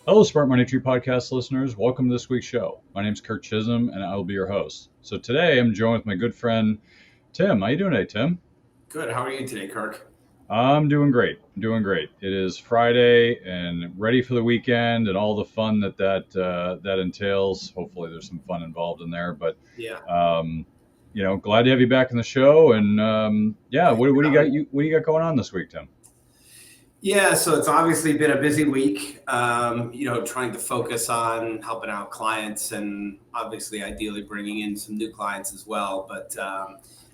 Hello, Smart Money Tree podcast listeners. Welcome to this week's show. My name is Kirk Chisholm, and I will be your host. So today I'm joined with my good friend Tim. How you doing today, Tim? Good. How are you today, Kirk? I'm doing great. It is Friday and ready for the weekend and all the fun that entails. Hopefully, there's some fun involved in there. But Yeah. glad to have you back in the show. And Thanks what for do you having got? me. What do you got going on this week, Tim? Yeah, so it's obviously been a busy week, trying to focus on helping out clients and obviously ideally bringing in some new clients as well. But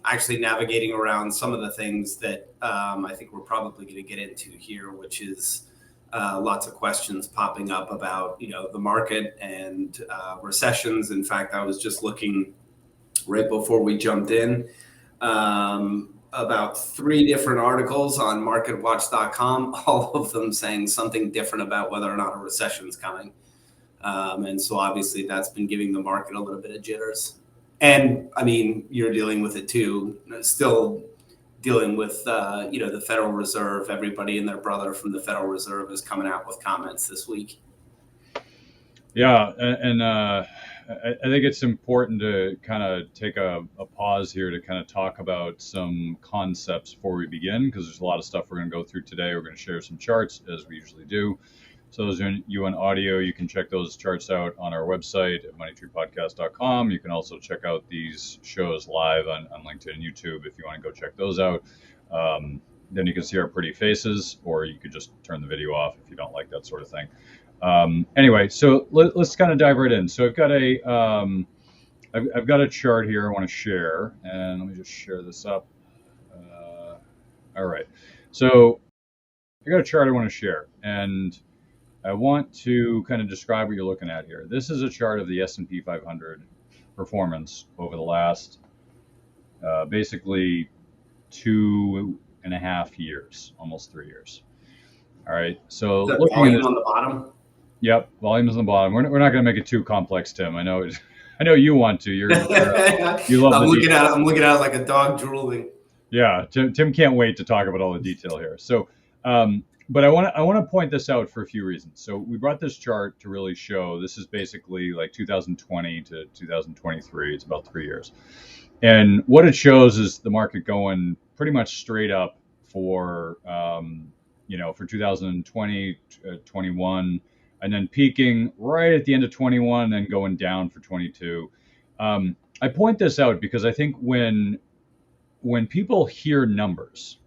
actually navigating around some of the things that I think we're probably going to get into here, which is lots of questions popping up about, the market and recessions. In fact, I was just looking right before we jumped in. About 3 different articles on marketwatch.com, all of them saying something different about whether or not a recession is coming. And so obviously that's been giving the market a little bit of jitters. And I mean, you're dealing with it too, still dealing with, the Federal Reserve. Everybody and their brother from the Federal Reserve is coming out with comments this week. Yeah, and I think it's important to kind of take a pause here to kind of talk about some concepts before we begin, because there's a lot of stuff we're going to go through today. We're going to share some charts as we usually do. So those of you on audio, you can check those charts out on our website at moneytreepodcast.com. You can also check out these shows live on LinkedIn and YouTube if you want to go check those out. Then you can see our pretty faces, or you could just turn the video off if you don't like that sort of thing. Anyway, so let's kind of dive right in. So I've got a chart here I want to share, and let me just share this up. All right, so I got a chart I want to share, and I want to kind of describe what you're looking at here. This is a chart of the S&P 500 performance over the last basically 2.5 years, almost 3 years. All right, so Is that looking at volume this. on the bottom? Yep, volume's on the bottom. We're not going to make it too complex, Tim. I know you want to. You love the detail. I'm looking at it like a dog drooling. Yeah, Tim can't wait to talk about all the detail here. So, but I want to point this out for a few reasons. So we brought this chart to really show this is basically like 2020 to 2023. It's about 3 years, and what it shows is the market going pretty much straight up for for 2020, 21. And then peaking right at the end of 21, and then going down for 22. I point this out because I think when people hear numbers,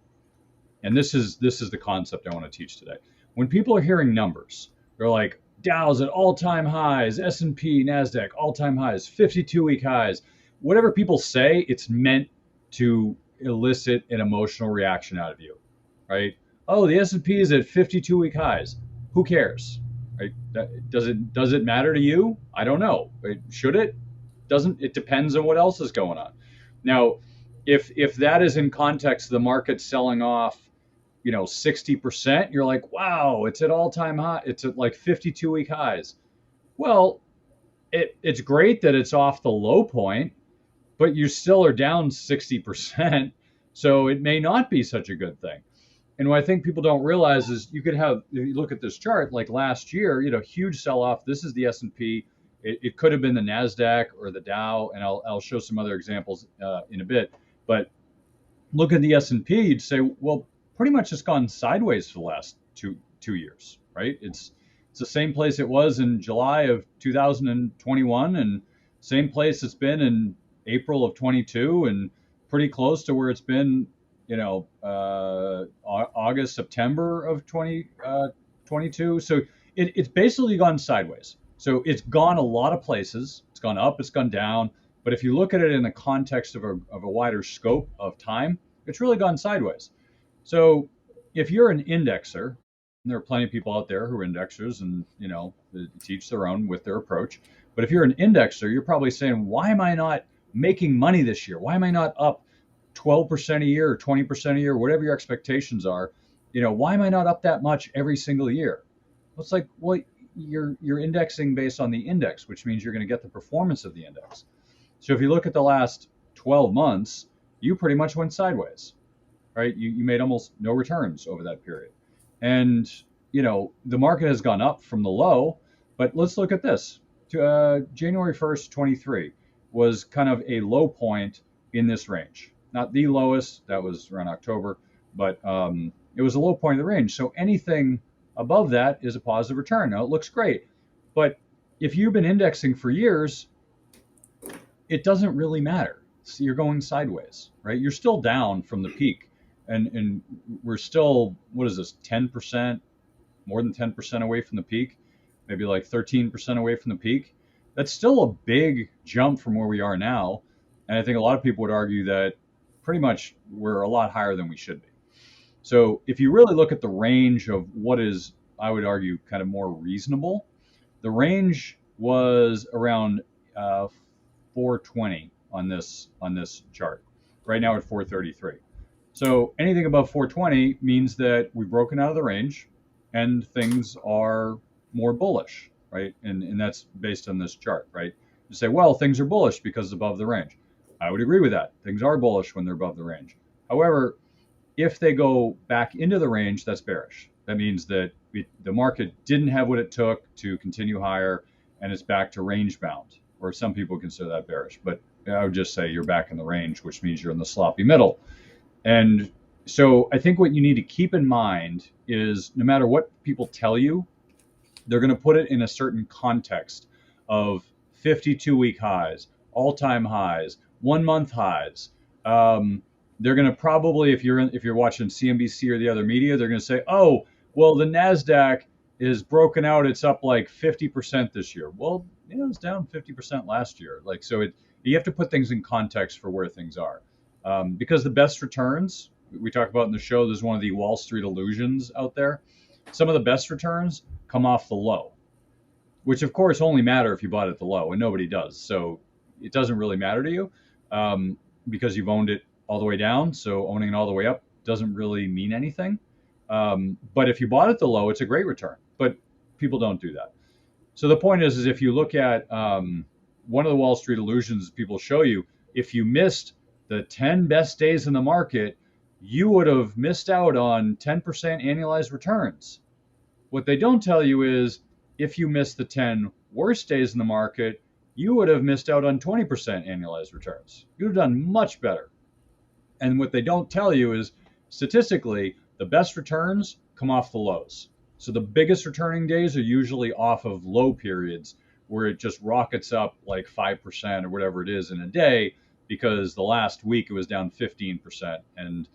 and this is the concept I want to teach today. When people are hearing numbers, they're like Dow's at all-time highs, S&P, Nasdaq all-time highs, 52-week highs. Whatever people say, it's meant to elicit an emotional reaction out of you, right? Oh, the S&P is at 52-week highs. Who cares? Right? Does it matter to you? I don't know. Should it? Doesn't it? Depends on what else is going on. Now, if that is in context, the market selling off, 60%, you're like, wow, it's at all-time high. It's at like 52-week highs. Well, it's great that it's off the low point, but you still are down 60%. So it may not be such a good thing. And what I think people don't realize is you could have, if you look at this chart, like last year, huge sell-off. This is the S&P. It could have been the Nasdaq or the Dow, and I'll show some other examples in a bit. But look at the S&P, you'd say, well, pretty much it's gone sideways for the last two years, right? It's the same place it was in July of 2021, and same place it's been in April of 22, and pretty close to where it's been August, September of 2022. So it's basically gone sideways. So it's gone a lot of places. It's gone up, it's gone down. But if you look at it in the context of a wider scope of time, it's really gone sideways. So if you're an indexer, and there are plenty of people out there who are indexers and, teach their own with their approach. But if you're an indexer, you're probably saying, why am I not making money this year? Why am I not up 12% a year or 20% a year, whatever your expectations are? Why am I not up that much every single year? Well, it's like, well, you're indexing based on the index, which means you're going to get the performance of the index. So if you look at the last 12 months, you pretty much went sideways, right? You made almost no returns over that period. And the market has gone up from the low, but let's look at this. January 1st, 23 was kind of a low point in this range. Not the lowest, that was around October, but it was a low point of the range. So anything above that is a positive return. Now it looks great, but if you've been indexing for years, it doesn't really matter. So you're going sideways, right? You're still down from the peak, and we're still, what is this, 10%, more than 10% away from the peak, maybe like 13% away from the peak. That's still a big jump from where we are now. And I think a lot of people would argue that pretty much we're a lot higher than we should be. So if you really look at the range of what is, I would argue, kind of more reasonable, the range was around 420 on this chart. Right now at 433. So anything above 420 means that we've broken out of the range and things are more bullish, right? And that's based on this chart, right? You say, well, things are bullish because it's above the range. I would agree with that. Things are bullish when they're above the range. However, if they go back into the range, that's bearish. That means that the market didn't have what it took to continue higher, and it's back to range bound, or some people consider that bearish. But I would just say you're back in the range, which means you're in the sloppy middle. And so I think what you need to keep in mind is no matter what people tell you, they're going to put it in a certain context of 52-week highs, all-time highs, 1 month highs. They're going to probably, if you're watching CNBC or the other media, they're going to say, oh, well, the NASDAQ is broken out. It's up like 50% this year. Well, it's down 50% last year. Like, so you have to put things in context for where things are. Because the best returns, we talk about in the show, there's one of the Wall Street illusions out there. Some of the best returns come off the low, which of course only matter if you bought at the low, and nobody does. So it doesn't really matter to you because you've owned it all the way down. So owning it all the way up doesn't really mean anything. But if you bought at the low, it's a great return. But people don't do that. So the point is if you look at one of the Wall Street illusions people show you, if you missed the 10 best days in the market, you would have missed out on 10% annualized returns. What they don't tell you is if you missed the 10 worst days in the market, you would have missed out on 20% annualized returns. You'd have done much better. And what they don't tell you is statistically, the best returns come off the lows. So the biggest returning days are usually off of low periods where it just rockets up like 5% or whatever it is in a day, because the last week it was down 15%. And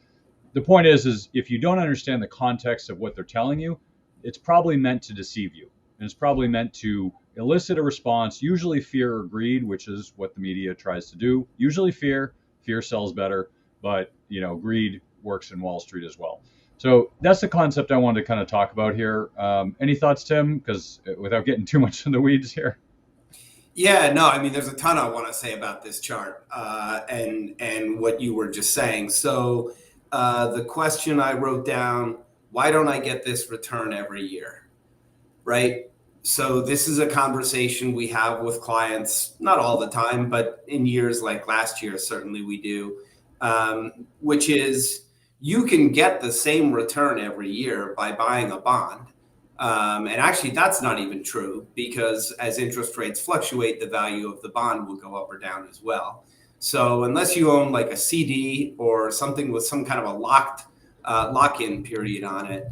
the point is if you don't understand the context of what they're telling you, it's probably meant to deceive you. And it's probably meant to elicit a response, usually fear or greed, which is what the media tries to do. Usually fear sells better, but greed works in Wall Street as well. So that's the concept I wanted to kind of talk about here. Any thoughts, Tim? Because without getting too much in the weeds here. Yeah, no, I mean, there's a ton I want to say about this chart and what you were just saying. So the question I wrote down, why don't I get this return every year? Right? So this is a conversation we have with clients, not all the time, but in years like last year, certainly we do, which is you can get the same return every year by buying a bond. And actually, that's not even true, because as interest rates fluctuate, the value of the bond will go up or down as well. So unless you own like a CD or something with some kind of a lock-in period on it,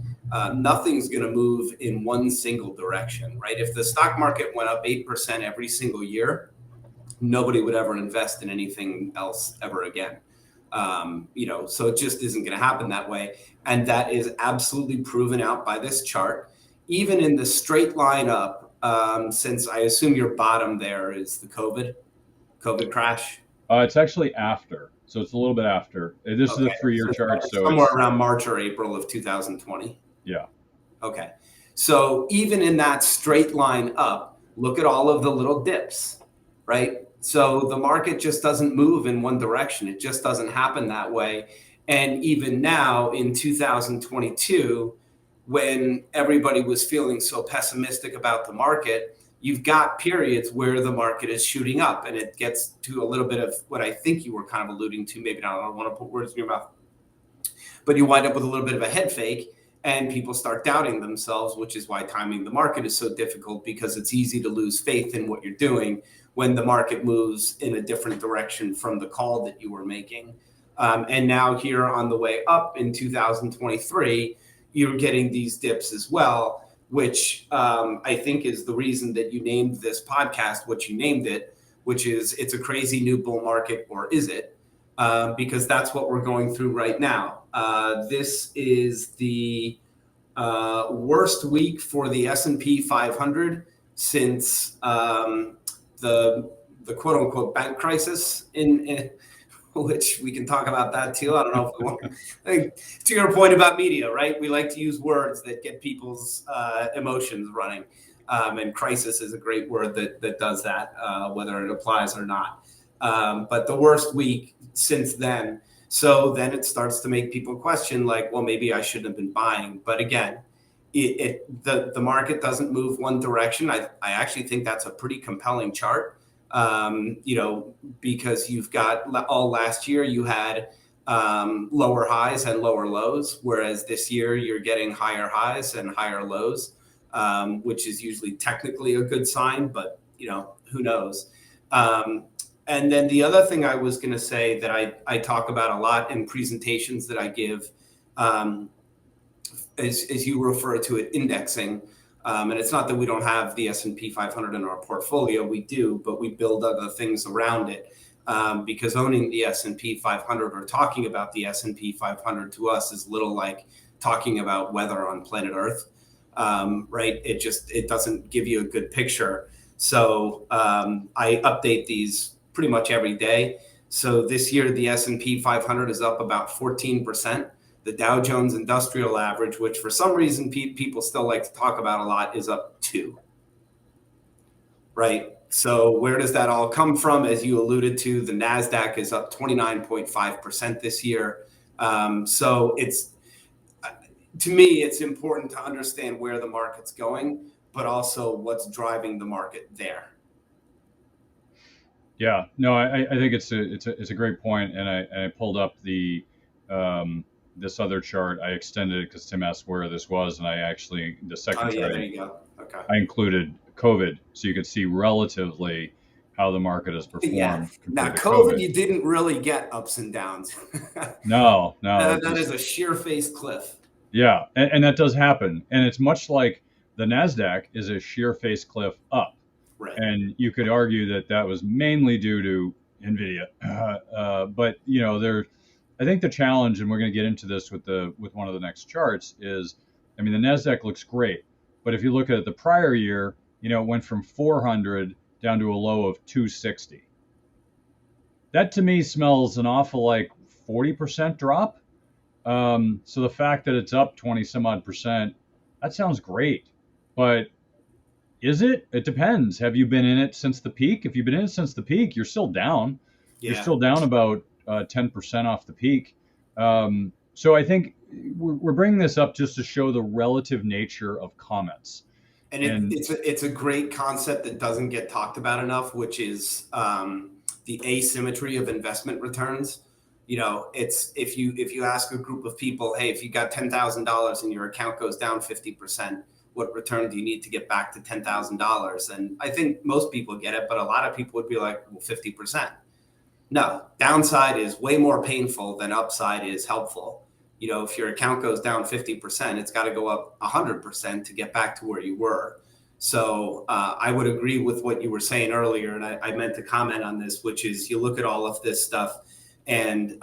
nothing's going to move in one single direction, right? If the stock market went up 8% every single year, nobody would ever invest in anything else ever again. So it just isn't going to happen that way. And that is absolutely proven out by this chart. Even in the straight line up, since I assume your bottom there is the COVID crash. It's actually after. So it's a little bit after. This is a 3-year chart. So somewhere around March or April of 2020. Yeah. Okay. So even in that straight line up, look at all of the little dips, right? So the market just doesn't move in one direction. It just doesn't happen that way. And even now in 2022, when everybody was feeling so pessimistic about the market, you've got periods where the market is shooting up, and it gets to a little bit of what I think you were kind of alluding to. Maybe not, I don't want to put words in your mouth, but you wind up with a little bit of a head fake. and people start doubting themselves, which is why timing the market is so difficult, because it's easy to lose faith in what you're doing when the market moves in a different direction from the call that you were making. And now here on the way up in 2023, you're getting these dips as well, which I think is the reason that you named this podcast what you named it, which is It's a Crazy New Bull Market, or Is It? Because that's what we're going through right now. This is the worst week for the S&P 500 since the quote unquote bank crisis in which we can talk about that too. I don't know if we want to your point about media, right? We like to use words that get people's emotions running. And crisis is a great word that does that, whether it applies or not. But the worst week since then. So then it starts to make people question, like, well, maybe I shouldn't have been buying. But again, the market doesn't move one direction. I actually think that's a pretty compelling chart. Because you've got all last year you had lower highs and lower lows, whereas this year you're getting higher highs and higher lows, which is usually technically a good sign, but who knows. And then the other thing I was going to say that I talk about a lot in presentations that I give, as you refer to it, indexing. And it's not that we don't have the S&P 500 in our portfolio, we do, but we build other things around it, because owning the S&P 500 or talking about the S&P 500 to us is a little like talking about weather on planet Earth, right? It doesn't give you a good picture. So I update these pretty much every day. So this year, the S&P 500 is up about 14%. The Dow Jones Industrial Average, which for some reason people still like to talk about a lot, is up 2. Right? So where does that all come from? As you alluded to, the NASDAQ is up 29.5% this year. So to me, it's important to understand where the market's going, but also what's driving the market there. Yeah, no, I think it's a great point, and I pulled up the this other chart. I extended it because Tim asked where this was, and I actually the second chart. There you go. Okay. I included COVID, so you could see relatively how the market has performed. Yeah. Now, COVID, you didn't really get ups and downs. No. That is a sheer-faced cliff. Yeah, and that does happen, and it's much like the NASDAQ is a sheer-faced cliff up. Right. And you could argue that was mainly due to NVIDIA, but I think the challenge, and we're going to get into this with one of the next charts, is, I mean, the NASDAQ looks great, but if you look at the prior year, it went from 400 down to a low of 260. That to me smells an awful like 40% drop. So the fact that it's up 20 some odd percent, that sounds great, but is it? It depends. Have you been in it since the peak? If you've been in it since the peak, you're still down. Yeah. You're still down about 10% off the peak. So I think we're bringing this up just to show the relative nature of comments. And it's a great concept that doesn't get talked about enough, which is the asymmetry of investment returns. It's if you ask a group of people, hey, if you got $10,000 and your account goes down 50%, what return do you need to get back to $10,000? And I think most people get it, but a lot of people would be like, well, 50%. No, downside is way more painful than upside is helpful. If your account goes down 50%, it's got to go up 100% to get back to where you were. So I would agree with what you were saying earlier, and I meant to comment on this, which is you look at all of this stuff, and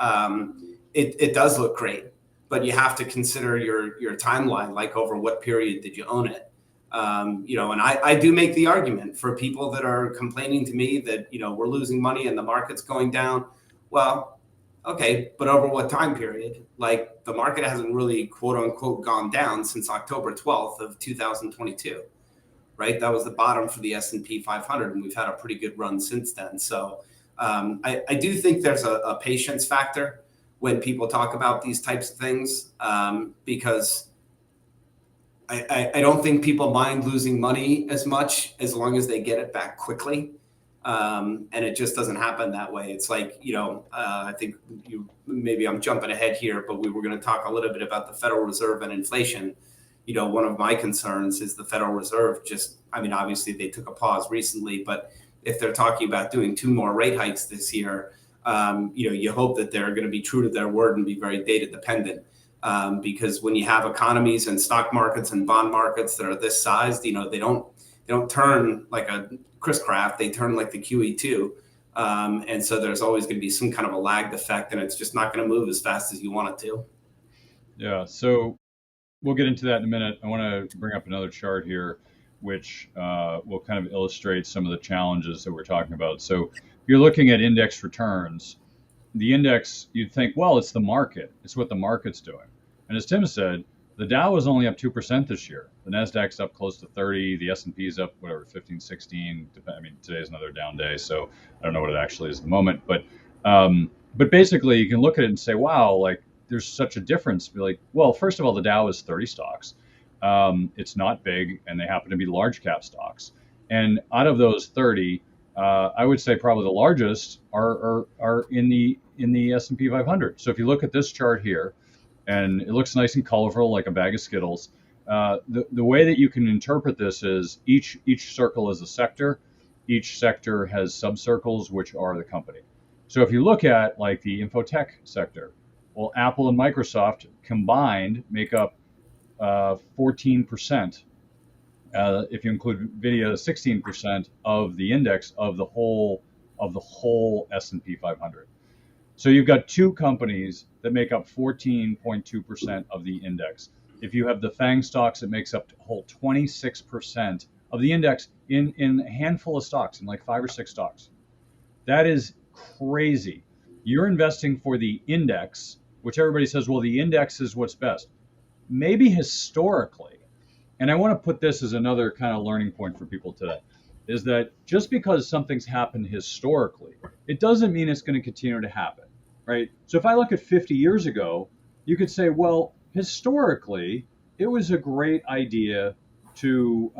it does look great. But you have to consider your timeline, like over what period did you own it? And I do make the argument for people that are complaining to me that, we're losing money and the market's going down. Well, okay, but over what time period? Like the market hasn't really, quote unquote, gone down since October 12th of 2022, right? That was the bottom for the S&P 500, and we've had a pretty good run since then. So I do think there's a patience factor when people talk about these types of things, because I don't think people mind losing money as much as long as they get it back quickly. And it just doesn't happen that way. It's like, I think maybe I'm jumping ahead here, but we were going to talk a little bit about the Federal Reserve and inflation. One of my concerns is the Federal Reserve obviously they took a pause recently, but if they're talking about doing 2 more rate hikes this year, you hope that they're going to be true to their word and be very data dependent. Because when you have economies and stock markets and bond markets that are this sized, they don't turn like a Chris Craft, they turn like the QE2. And so there's always going to be some kind of a lagged effect, and it's just not going to move as fast as you want it to. Yeah, so we'll get into that in a minute. I want to bring up another chart here, which will kind of illustrate some of the challenges that we're talking about. So if you're looking at index returns, the index, you'd think, well, it's the market. It's what the market's doing. And as Tim said, the Dow is only up 2% this year. The Nasdaq's up close to 30. The S&P is up, 15, 16. Today's another down day, so I don't know what it actually is at the moment. But basically, you can look at it and say, wow, like there's such a difference. Be like, well, first of all, the Dow is 30 stocks. It's not big, and they happen to be large cap stocks. And out of those 30, I would say probably the largest are in the S&P 500. So if you look at this chart here, and it looks nice and colorful like a bag of Skittles, the way that you can interpret this is each circle is a sector. Each sector has subcircles, which are the company. So if you look at like the infotech sector, well, Apple and Microsoft combined make up 14%. If you include video, 16% of the index of the whole S&P 500. So you've got 2 companies that make up 14.2% of the index. If you have the FANG stocks, it makes up a whole 26% of the index in a handful of stocks, in like 5 or 6 stocks. That is crazy. You're investing for the index, which everybody says, well, the index is what's best. Maybe historically. And I want to put this as another kind of learning point for people today, is that just because something's happened historically, it doesn't mean it's going to continue to happen, right? So if I look at 50 years ago, you could say, well, historically, it was a great idea to,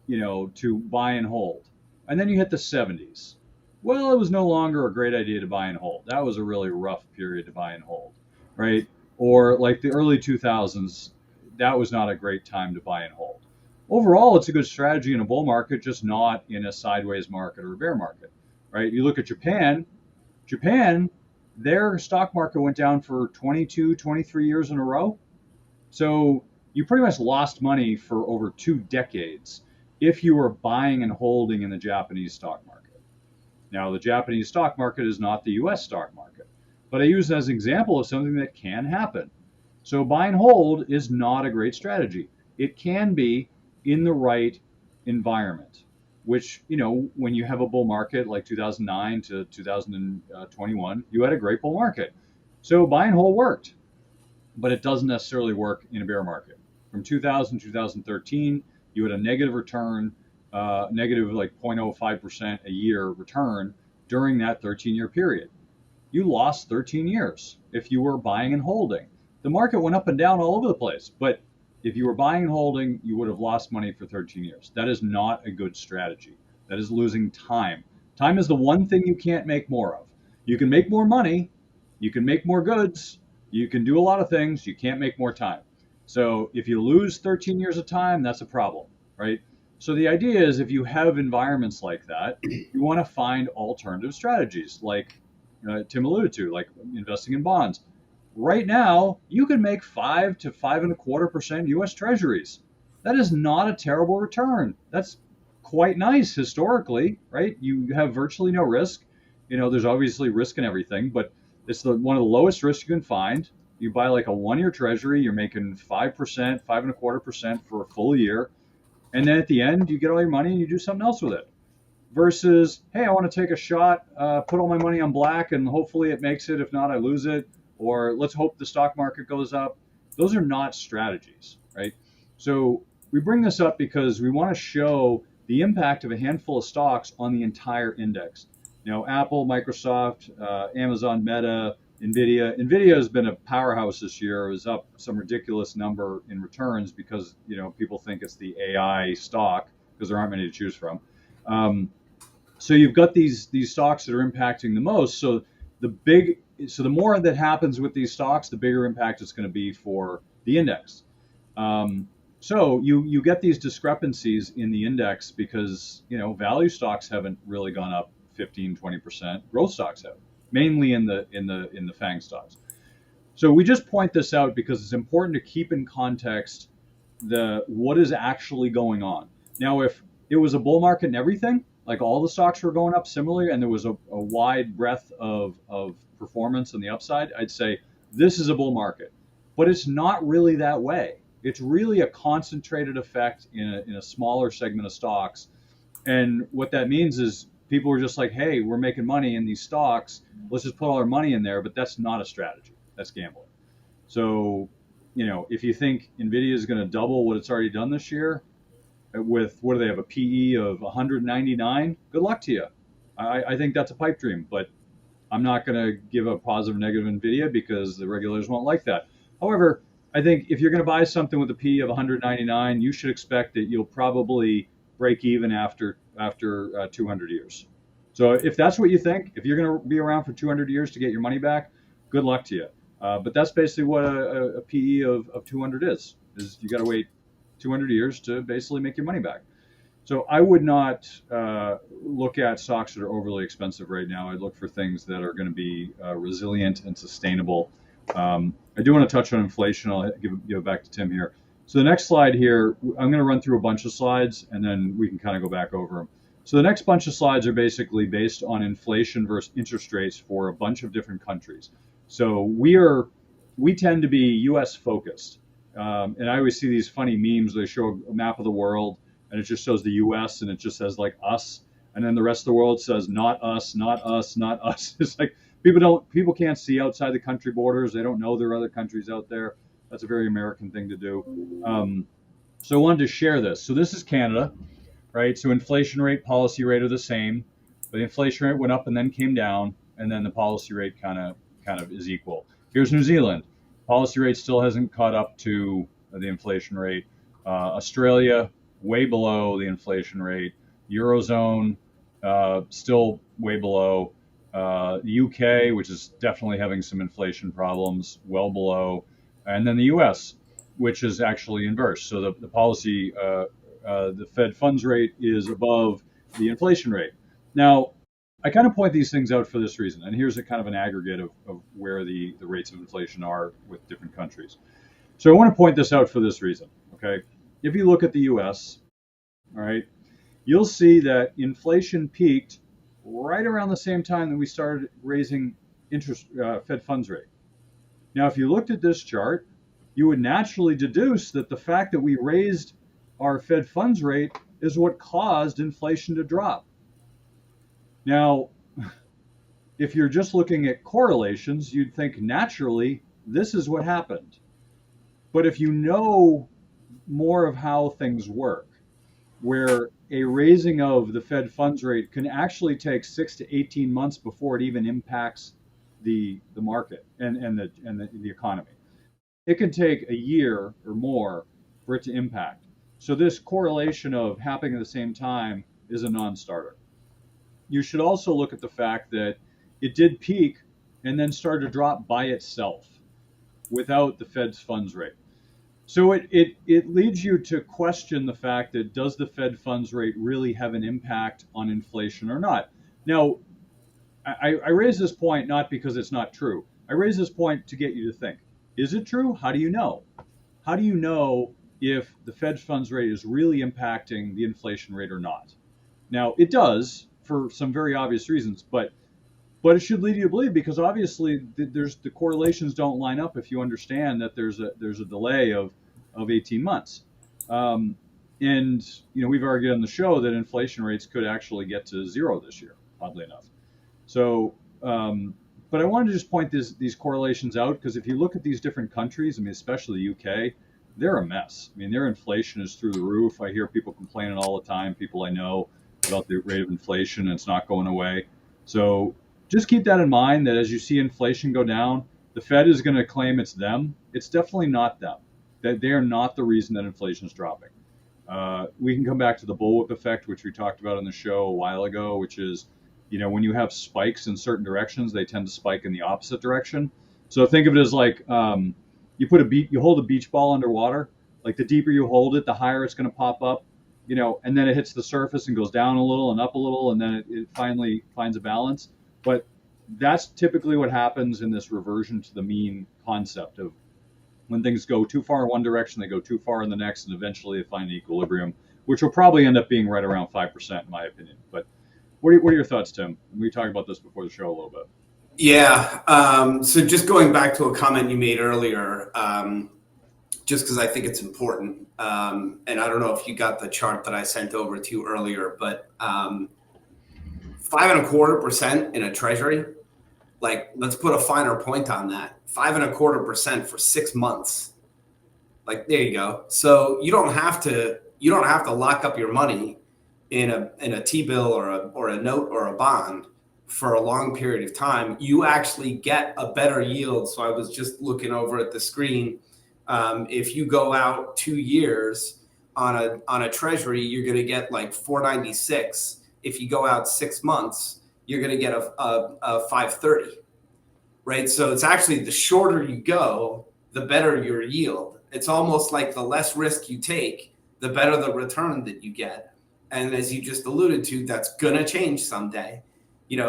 to buy and hold. And then you hit the 70s. Well, it was no longer a great idea to buy and hold. That was a really rough period to buy and hold, right? Or like the early 2000s, that was not a great time to buy and hold. Overall, it's a good strategy in a bull market, just not in a sideways market or a bear market, right? You look at Japan, their stock market went down for 22, 23 years in a row. So you pretty much lost money for over 2 decades if you were buying and holding in the Japanese stock market. Now, the Japanese stock market is not the US stock market, but I use it as an example of something that can happen. So buy and hold is not a great strategy. It can be in the right environment, which, when you have a bull market like 2009 to 2021, you had a great bull market. So buy and hold worked, but it doesn't necessarily work in a bear market. From 2000 to 2013, you had a negative return, negative like 0.05% a year return during that 13-year period. You lost 13 years if you were buying and holding. The market went up and down all over the place, but if you were buying and holding, you would have lost money for 13 years. That is not a good strategy. That is losing time. Time is the one thing you can't make more of. You can make more money, you can make more goods, you can do a lot of things, you can't make more time. So if you lose 13 years of time, that's a problem, right? So the idea is if you have environments like that, you want to find alternative strategies like Tim alluded to, like investing in bonds. Right now, you can make 5 to 5.25% U.S. Treasuries. That is not a terrible return. That's quite nice historically, right? You have virtually no risk. There's obviously risk in everything, but it's one of the lowest risks you can find. You buy like a 1-year Treasury, you're making 5%, 5.25% for a full year, and then at the end, you get all your money and you do something else with it. Versus, hey, I want to take a shot, put all my money on black, and hopefully it makes it. If not, I lose it. Or let's hope the stock market goes up. Those are not strategies, right? So we bring this up because we want to show the impact of a handful of stocks on the entire index. Apple, Microsoft, Amazon, Meta, Nvidia. Nvidia has been a powerhouse this year. It was up some ridiculous number in returns because people think it's the AI stock because there aren't many to choose from. So you've got these stocks that are impacting the most. So the more that happens with these stocks, the bigger impact it's going to be for the index. Um, so you get these discrepancies in the index because value stocks haven't really gone up 15-20%. Growth stocks have, mainly in the FANG stocks. So we just point this out because it's important to keep in context what is actually going on. Now, if it was a bull market and everything, like all the stocks were going up similarly, and there was a wide breadth of performance on the upside, I'd say this is a bull market. But it's not really that way. It's really a concentrated effect in a smaller segment of stocks. And what that means is people are just like, hey, we're making money in these stocks. Let's just put all our money in there. But that's not a strategy. That's gambling. So, if you think Nvidia is going to double what it's already done this year, with what do they have, a PE of 199? Good luck to you. I think that's a pipe dream, but I'm not going to give a positive or negative Nvidia because the regulators won't like that. However, I think if you're going to buy something with a PE of 199, you should expect that you'll probably break even after 200 years. So if that's what you think, if you're going to be around for 200 years to get your money back, good luck to you. But that's basically what a PE of 200 is you got to wait 200 years to basically make your money back. So I would not look at stocks that are overly expensive right now. I'd look for things that are going to be resilient and sustainable. I do want to touch on inflation. I'll give it back to Tim here. So the next slide here, I'm going to run through a bunch of slides, and then we can kind of go back over them. So the next bunch of slides are basically based on inflation versus interest rates for a bunch of different countries. So we tend to be U.S. focused. And I always see these funny memes. They show a map of the world, and it just shows the U.S. and it just says like us, and then the rest of the world says not us, not us, not us. It's like people can't see outside the country borders. They don't know there are other countries out there. That's a very American thing to do. So I wanted to share this. So this is Canada, right? So inflation rate, policy rate are the same, but the inflation rate went up and then came down, and then the policy rate kind of is equal. Here's New Zealand. Policy rate still hasn't caught up to the inflation rate. Australia, way below the inflation rate. Eurozone, still way below. The UK, which is definitely having some inflation problems, well below. And then the US, which is actually inverse. So the policy, the Fed funds rate is above the inflation rate. Now, I kind of point these things out for this reason, and here's a kind of an aggregate of where the rates of inflation are with different countries. So I want to point this out for this reason, okay? If you look at the US, all right, you'll see that inflation peaked right around the same time that we started raising Fed funds rate. Now, if you looked at this chart, you would naturally deduce that the fact that we raised our Fed funds rate is what caused inflation to drop. Now, if you're just looking at correlations, you'd think naturally this is what happened. But if you know more of how things work, where a raising of the Fed funds rate can actually take 6 to 18 months before it even impacts the market and the economy. It can take a year or more for it to impact. So this correlation of happening at the same time is a non-starter. You should also look at the fact that it did peak and then start to drop by itself without the Fed's funds rate. So it leads you to question the fact that does the Fed funds rate really have an impact on inflation or not? Now, I raise this point not because it's not true. I raise this point to get you to think. Is it true? How do you know? How do you know if the Fed funds rate is really impacting the inflation rate or not? Now, it does for some very obvious reasons, but it should lead you to believe because obviously the correlations don't line up if you understand that there's a delay of 18 months. And we've argued on the show that inflation rates could actually get to zero this year, oddly enough. So, but I wanted to just point these correlations out because if you look at these different countries, I mean, especially the UK, they're a mess. I mean, their inflation is through the roof. I hear people complaining all the time, people I know, about the rate of inflation, and it's not going away. So just keep that in mind that as you see inflation go down, the Fed is going to claim it's them. It's definitely not them. That they are not the reason that inflation is dropping. We can come back to the bullwhip effect, which we talked about on the show a while ago, which is, when you have spikes in certain directions, they tend to spike in the opposite direction. So think of it as like you hold a beach ball underwater. Like the deeper you hold it, the higher it's going to pop up, and then it hits the surface and goes down a little and up a little, and then it finally finds a balance. But that's typically what happens in this reversion to the mean concept of when things go too far in one direction, they go too far in the next, and eventually they find equilibrium, which will probably end up being right around 5%, in my opinion. But what are your thoughts, Tim? We talked about this before the show a little bit. Yeah. So just going back to a comment you made earlier, just because I think it's important, and I don't know if you got the chart that I sent over to you earlier, but 5.25% in a treasury, like let's put a finer point on that. 5.25% for 6 months. Like there you go. So you don't have to lock up your money in a T-bill or a note or a bond for a long period of time. You actually get a better yield. So I was just looking over at the screen. If you go out 2 years on a treasury, you're going to get like 496. If you go out 6 months, you're going to get a 530, right? So it's actually the shorter you go, the better your yield. It's almost like the less risk you take, the better the return that you get. And as you just alluded to, that's going to change someday.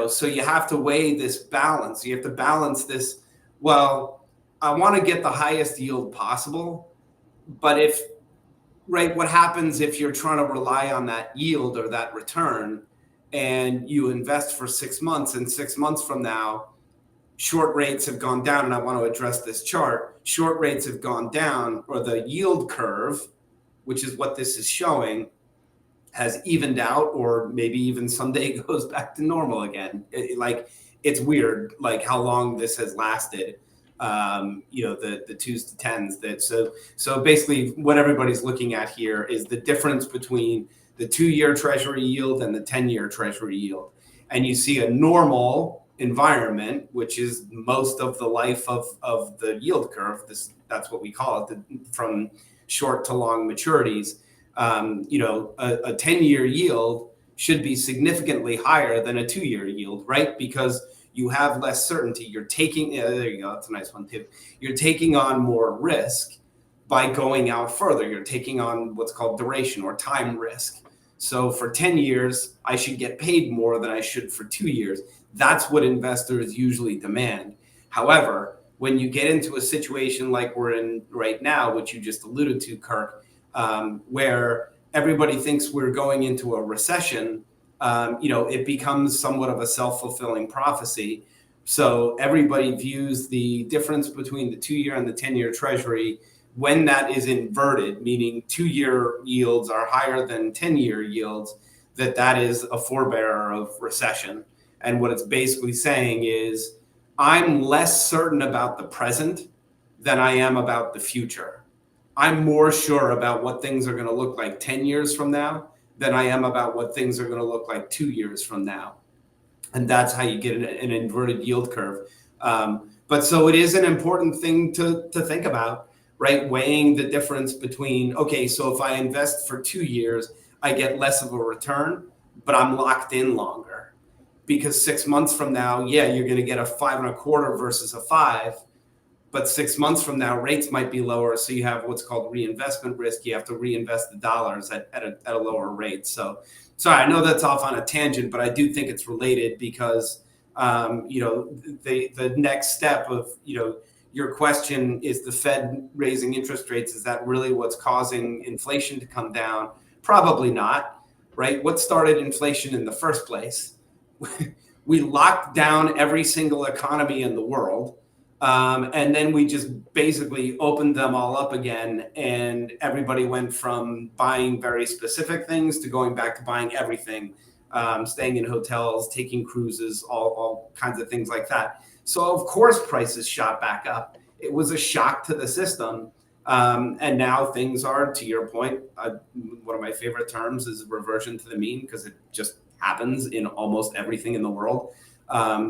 So you have to weigh this balance. You have to balance this. Well, I want to get the highest yield possible, but what happens if you're trying to rely on that yield or that return and you invest for 6 months, and 6 months from now, short rates have gone down, and I want to address this chart. Short rates have gone down, or the yield curve, which is what this is showing, has evened out, or maybe even someday goes back to normal again. It's weird, like how long this has lasted. The 2s to 10s. So basically, what everybody's looking at here is the difference between the 2-year Treasury yield and the 10-year Treasury yield, and you see a normal environment, which is most of the life of the yield curve. That's what we call it, from short to long maturities. A 10-year yield should be significantly higher than a 2-year yield, right? Because you have less certainty. You're taking, there you go, that's a nice one too. You're taking on more risk by going out further. You're taking on what's called duration or time risk. So for 10 years, I should get paid more than I should for 2 years. That's what investors usually demand. However, when you get into a situation like we're in right now, which you just alluded to, Kirk, where everybody thinks we're going into a recession, it becomes somewhat of a self-fulfilling prophecy. So everybody views the difference between the 2-year and the 10-year Treasury, when that is inverted, meaning 2-year yields are higher than 10-year yields, that is a forebearer of recession. And what it's basically saying is, I'm less certain about the present than I am about the future. I'm more sure about what things are going to look like 10 years from now than I am about what things are going to look like 2 years from now. And that's how you get an inverted yield curve. But so it is an important thing to think about, right? Weighing the difference between, okay, so if I invest for 2 years, I get less of a return, but I'm locked in longer. Because 6 months from now, yeah, you're going to get a 5.25 versus a 5. But 6 months from now, rates might be lower. So you have what's called reinvestment risk. You have to reinvest the dollars at a lower rate. So sorry, I know that's off on a tangent, but I do think it's related because, the next step of, your question is the Fed raising interest rates. Is that really what's causing inflation to come down? Probably not, right? What started inflation in the first place? We locked down every single economy in the world. And then we just basically opened them all up again. And everybody went from buying very specific things to going back to buying everything, staying in hotels, taking cruises, all kinds of things like that. So of course prices shot back up. It was a shock to the system. And now things are, to your point, one of my favorite terms is reversion to the mean, because it just happens in almost everything in the world.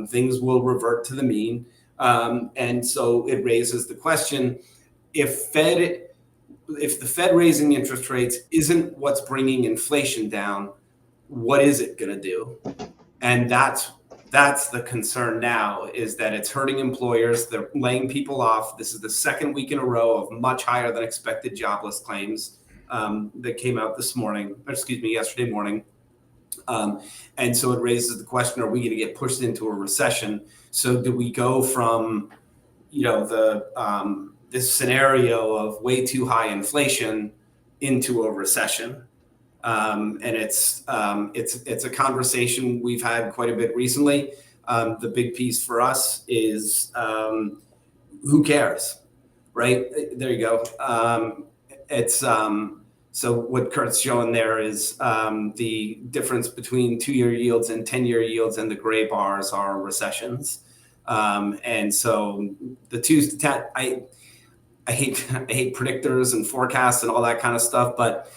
Things will revert to the mean. And so it raises the question, if Fed if the Fed raising interest rates isn't what's bringing inflation down, what is it going to do? And that's the concern now, is that it's hurting employers. They're laying people off. This is the second week in a row of much higher than expected jobless claims that came out yesterday morning. And so it raises the question: are we going to get pushed into a recession? So do we go from, this scenario of way too high inflation into a recession? And it's a conversation we've had quite a bit recently. The big piece for us is who cares, right? There you go. So what Kurt's showing there is the difference between 2-year yields and 10-year yields, and the gray bars are recessions. And so the 2s to 10, I hate predictors and forecasts and all that kind of stuff, but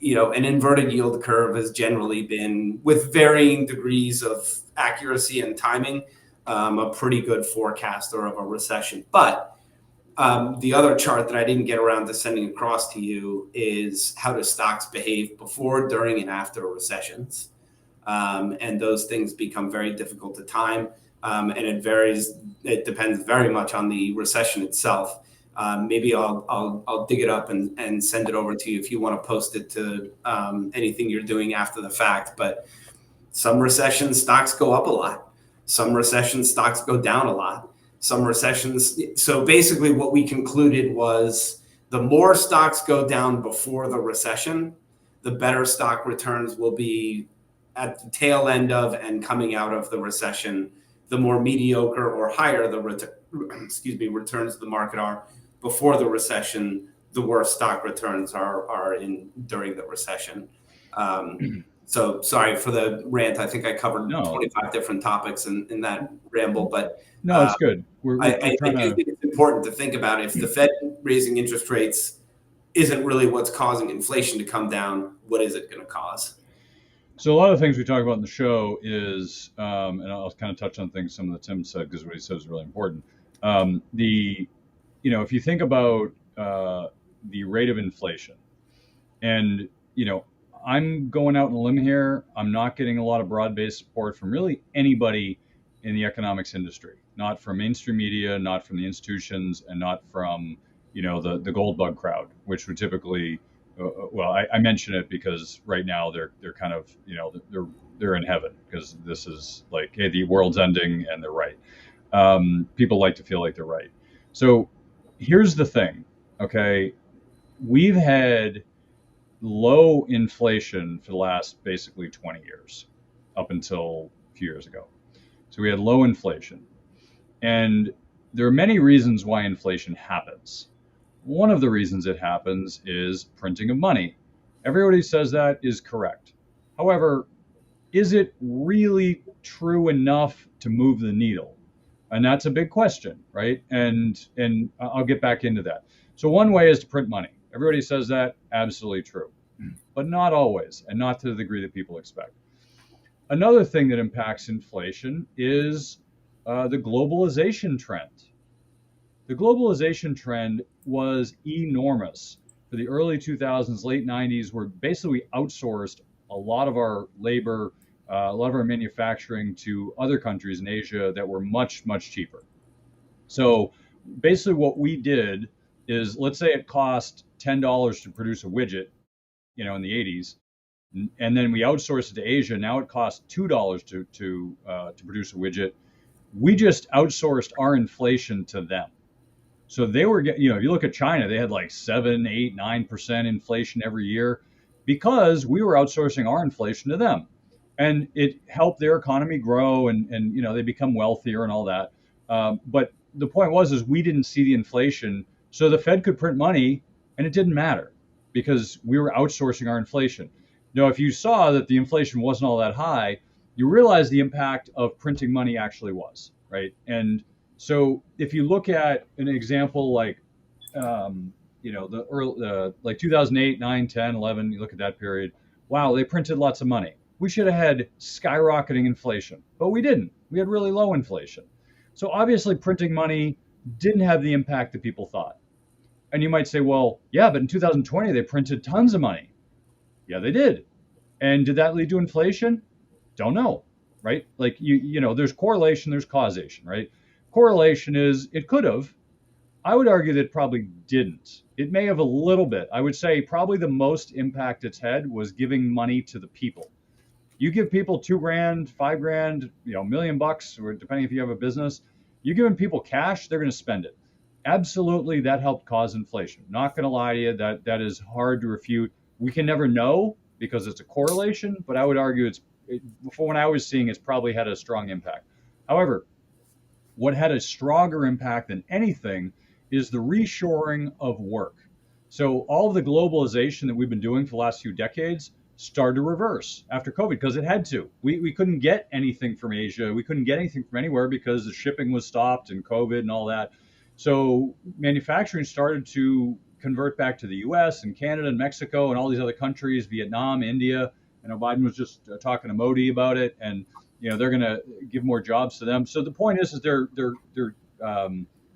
an inverted yield curve has generally been, with varying degrees of accuracy and timing, a pretty good forecaster of a recession. But the other chart that I didn't get around to sending across to you is how do stocks behave before, during, and after recessions. And those things become very difficult to time. And it varies. It depends very much on the recession itself. Maybe I'll dig it up and send it over to you if you want to post it to anything you're doing after the fact. But some recessions, stocks go up a lot. Some recessions, stocks go down a lot. Some recessions. So basically what we concluded was the more stocks go down before the recession, the better stock returns will be at the tail end of and coming out of the recession. The more mediocre or higher the returns of the market are before the recession, the worst stock returns are in during the recession. So sorry for the rant. I think I covered 25 different topics in that ramble, but no, it's good. I do think it's important to think about if the Fed raising interest rates isn't really what's causing inflation to come down, what is it going to cause? So a lot of things we talk about in the show is, and I'll kind of touch on things some of that Tim said, because what he said is really important. If you think about the rate of inflation, and I'm going out on a limb here, I'm not getting a lot of broad-based support from really anybody in the economics industry, not from mainstream media, not from the institutions, and not from the gold bug crowd, which would typically, I mention it because right now they're kind of they're in heaven, because this is like, hey, the world's ending and they're right. People like to feel like they're right. So here's the thing, okay? We've had low inflation for the last basically 20 years, up until a few years ago. So we had low inflation. And there are many reasons why inflation happens. One of the reasons it happens is printing of money. Everybody says that is correct. However, is it really true enough to move the needle? And that's a big question, right? And I'll get back into that. So one way is to print money. Everybody says that, absolutely true, but not always, and not to the degree that people expect. Another thing that impacts inflation is the globalization trend. The globalization trend was enormous. For the early 2000s, late 90s, where basically we outsourced a lot of our labor, a lot of our manufacturing to other countries in Asia that were much, much cheaper. So basically what we did is, let's say it cost $10 to produce a widget, in the 80s, and then we outsourced it to Asia. Now it costs $2 to produce a widget. We just outsourced our inflation to them. So they were getting, if you look at China, they had like 7, 8, 9% inflation every year, because we were outsourcing our inflation to them. And it helped their economy grow, and they become wealthier and all that. But the point is we didn't see the inflation, so the Fed could print money and it didn't matter, because we were outsourcing our inflation. Now, if you saw that the inflation wasn't all that high, you realize the impact of printing money actually was, right? And so if you look at an example like, the early, like 2008, 9, 10, 11, you look at that period, wow, they printed lots of money. We should have had skyrocketing inflation, but we didn't. We had really low inflation. So obviously printing money didn't have the impact that people thought. And you might say, well, yeah, but in 2020 they printed tons of money. Yeah, they did. And did that lead to inflation? Don't know, right? Like there's correlation, there's causation, right? Correlation is it could have. I would argue that it probably didn't. It may have a little bit. I would say probably the most impact it's had was giving money to the people. You give people 2 grand, 5 grand, $1 million, or depending if you have a business, you're giving people cash, they're going to spend it. Absolutely, that helped cause inflation. Not going to lie to you, that is hard to refute. We can never know because it's a correlation, but I would argue before when I was seeing it's probably had a strong impact. However, what had a stronger impact than anything is the reshoring of work. So all of the globalization that we've been doing for the last few decades started to reverse after COVID because it had to. We couldn't get anything from Asia. We couldn't get anything from anywhere because the shipping was stopped and COVID and all that. So manufacturing started to convert back to the US and Canada and Mexico and all these other countries, Vietnam, India. I know Biden was just talking to Modi about it, and they're going to give more jobs to them. So the point is they're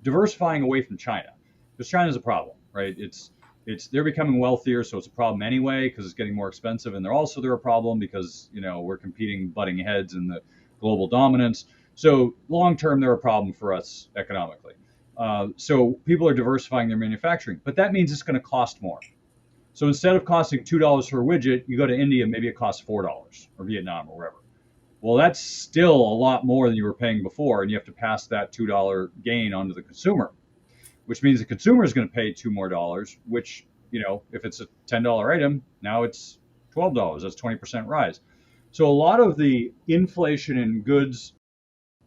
diversifying away from China because China's a problem, right? They're becoming wealthier, so it's a problem anyway because it's getting more expensive, and they're a problem because we're competing, butting heads in the global dominance. So long term, they're a problem for us economically. So people are diversifying their manufacturing, but that means it's going to cost more. So instead of costing $2 for a widget, you go to India, maybe it costs $4, or Vietnam, or wherever. Well, that's still a lot more than you were paying before, and you have to pass that $2 gain onto the consumer, which means the consumer is going to pay $2 more, which, if it's a $10 item, now it's $12. That's 20% rise. So a lot of the inflation in goods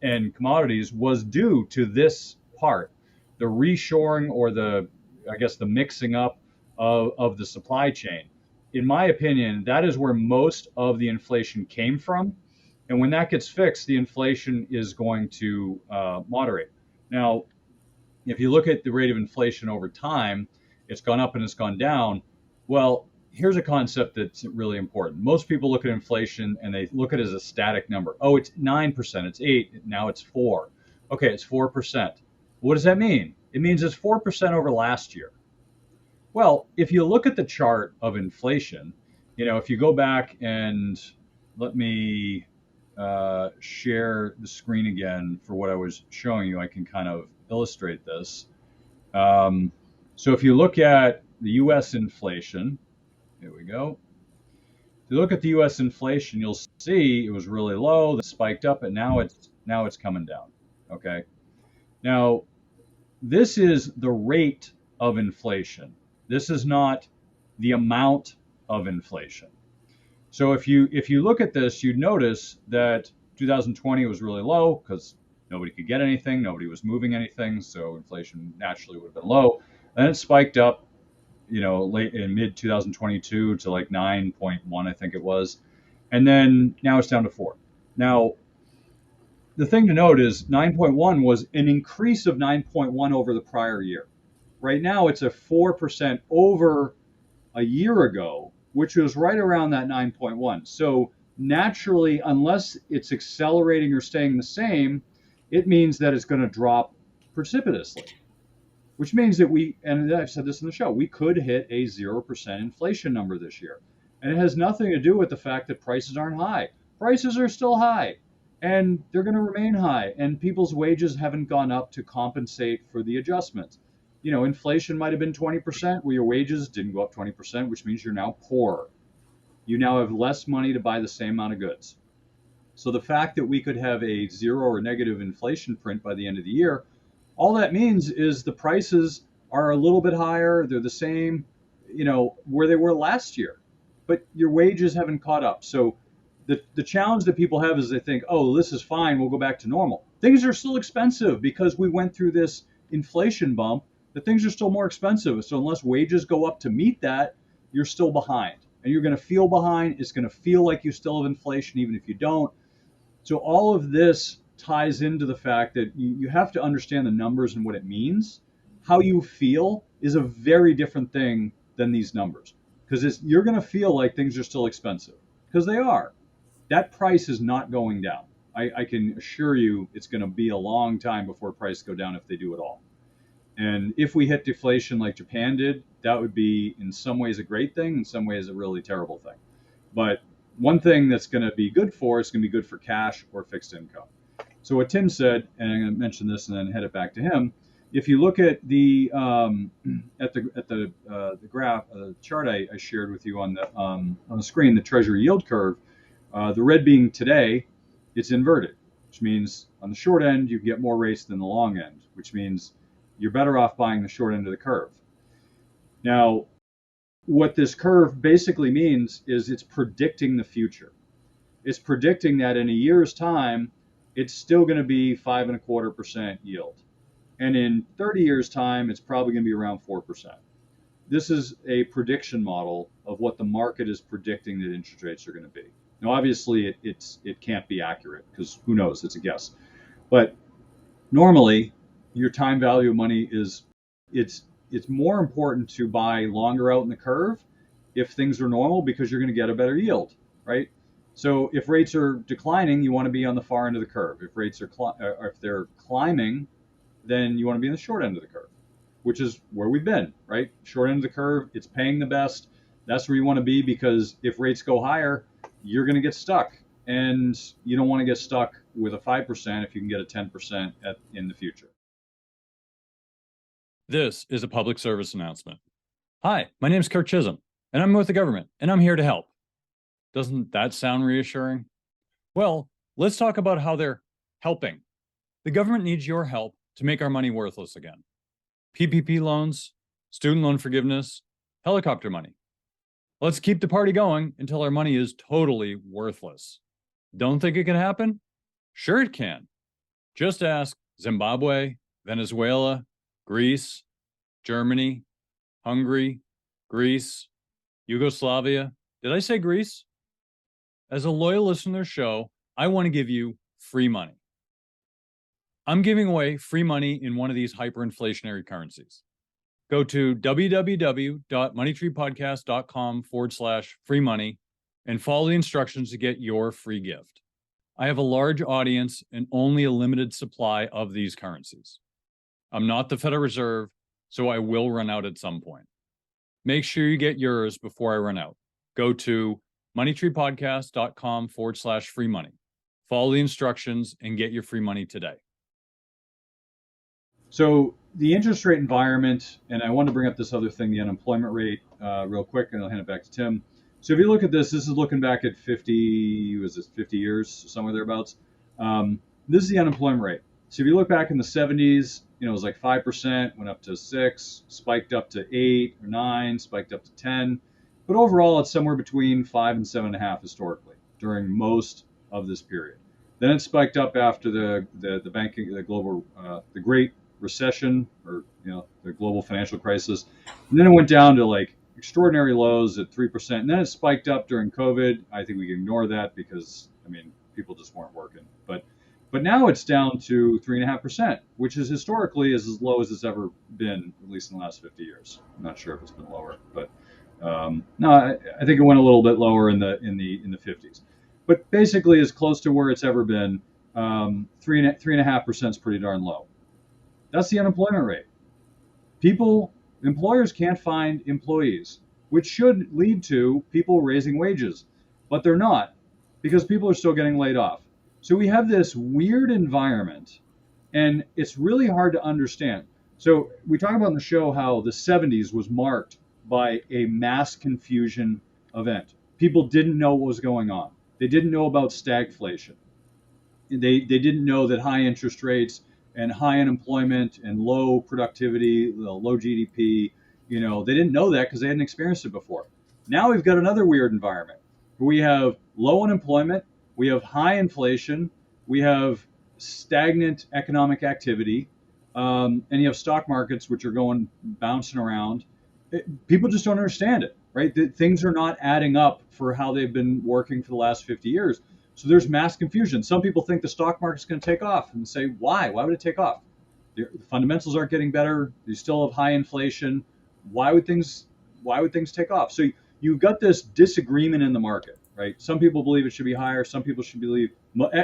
and commodities was due to this part, the reshoring or the mixing up of the supply chain. In my opinion, that is where most of the inflation came from. And when that gets fixed, the inflation is going to moderate. Now, if you look at the rate of inflation over time, it's gone up and it's gone down. Well, here's a concept that's really important. Most people look at inflation and they look at it as a static number. Oh, it's 9%, it's 8, now it's 4. Okay, it's 4%. What does that mean? It means it's 4% over last year. Well, if you look at the chart of inflation, if you go back and let me share the screen again for what I was showing you, I can kind of illustrate this. So if you look at the U.S. inflation, here we go. If you look at the U.S. inflation, you'll see it was really low, then spiked up, and now it's coming down. Okay. Now, this is the rate of inflation. This is not the amount of inflation. So if you look at this, you'd notice that 2020 was really low because nobody could get anything, nobody was moving anything, so inflation naturally would have been low. Then it spiked up, late in mid 2022 to like 9.1, I think it was, and then now it's down to 4. Now, the thing to note is 9.1 was an increase of 9.1 over the prior year. Right now, it's a 4% over a year ago, which was right around that 9.1. So naturally, unless it's accelerating or staying the same, it means that it's going to drop precipitously, which means that and I've said this in the show, we could hit a 0% inflation number this year. And it has nothing to do with the fact that prices aren't high. Prices are still high, and they're going to remain high, and people's wages haven't gone up to compensate for the adjustments. Inflation might have been 20% where your wages didn't go up 20%, which means you're now poorer. You now have less money to buy the same amount of goods. So the fact that we could have a 0 or negative inflation print by the end of the year, all that means is the prices are a little bit higher. They're the same, where they were last year, but your wages haven't caught up. So the challenge that people have is they think, oh, this is fine, we'll go back to normal. Things are still expensive because we went through this inflation bump. The things are still more expensive. So unless wages go up to meet that, you're still behind. And you're going to feel behind. It's going to feel like you still have inflation, even if you don't. So all of this ties into the fact that you have to understand the numbers and what it means. How you feel is a very different thing than these numbers. Because you're going to feel like things are still expensive. Because they are. That price is not going down. I can assure you it's going to be a long time before prices go down if they do at all. And if we hit deflation like Japan did, that would be in some ways a great thing, in some ways a really terrible thing. But one thing that's going to be good for it's going to be good for cash or fixed income. So what Tim said, and I'm going to mention this and then head it back to him. If you look at the graph, the chart I shared with you on the screen, the Treasury yield curve, the red being today, it's inverted, which means on the short end you get more rates than the long end, which means you're better off buying the short end of the curve. Now, what this curve basically means is it's predicting the future. It's predicting that in a year's time, it's still going to be 5.25% yield. And in 30 years' time, it's probably going to be around 4%. This is a prediction model of what the market is predicting that interest rates are going to be. Now, obviously, it can't be accurate because who knows? It's a guess. But normally, your time value of money is it's more important to buy longer out in the curve if things are normal because you're going to get a better yield, right? So if rates are declining, you want to be on the far end of the curve. If rates are if they're climbing, then you want to be in the short end of the curve, which is where we've been, right? Short end of the curve, it's paying the best. That's where you want to be because if rates go higher, you're going to get stuck. And you don't want to get stuck with a 5% if you can get a 10% in the future. This is a public service announcement. Hi, my name is Kirk Chisholm, and I'm with the government, and I'm here to help. Doesn't that sound reassuring? Well, let's talk about how they're helping. The government needs your help to make our money worthless again. PPP loans, student loan forgiveness, helicopter money. Let's keep the party going until our money is totally worthless. Don't think it can happen? Sure it can. Just ask Zimbabwe, Venezuela, Greece, Germany, Hungary, Greece, Yugoslavia. Did I say Greece? As a loyal listener to their show, I want to give you free money. I'm giving away free money in one of these hyperinflationary currencies. Go to www.moneytreepodcast.com/free money and follow the instructions to get your free gift. I have a large audience and only a limited supply of these currencies. I'm not the Federal Reserve, so I will run out at some point. Make sure you get yours before I run out. Go to moneytreepodcast.com/free money. Follow the instructions and get your free money today. So the interest rate environment, and I want to bring up this other thing, the unemployment rate, real quick, and I'll hand it back to Tim. So if you look at this is looking back at 50 years, somewhere thereabouts. This is the unemployment rate. So if you look back in the 70s, it was like 5%, went up to 6, spiked up to 8 or 9, spiked up to 10. But overall, it's somewhere between 5 and 7.5 historically during most of this period. Then it spiked up after the banking, the Great Recession, or the global financial crisis, and then it went down to like extraordinary lows at 3%, and then it spiked up during COVID. I think we can ignore that because people just weren't working. But now it's down to 3.5%, which is historically as low as it's ever been, at least in the last 50 years. I'm not sure if it's been lower, but no, I think it went a little bit lower in the 50s. But basically, as close to where it's ever been. 3.5% is pretty darn low. That's the unemployment rate. Employers can't find employees, which should lead to people raising wages, but they're not because people are still getting laid off. So we have this weird environment, and it's really hard to understand. So we talk about in the show how the 70s was marked by a mass confusion event. People didn't know what was going on. They didn't know about stagflation. They didn't know that high interest rates and high unemployment and low productivity, low GDP, they didn't know that because they hadn't experienced it before. Now we've got another weird environment. We have low unemployment, we have high inflation, we have stagnant economic activity, and you have stock markets which are bouncing around. People just don't understand it, right? Things are not adding up for how they've been working for the last 50 years. So there's mass confusion. Some people think the stock market's going to take off and say, why? Why would it take off? The fundamentals aren't getting better. You still have high inflation. Why would things take off? So you've got this disagreement in the market, right? Some people believe it should be higher. Some people should believe,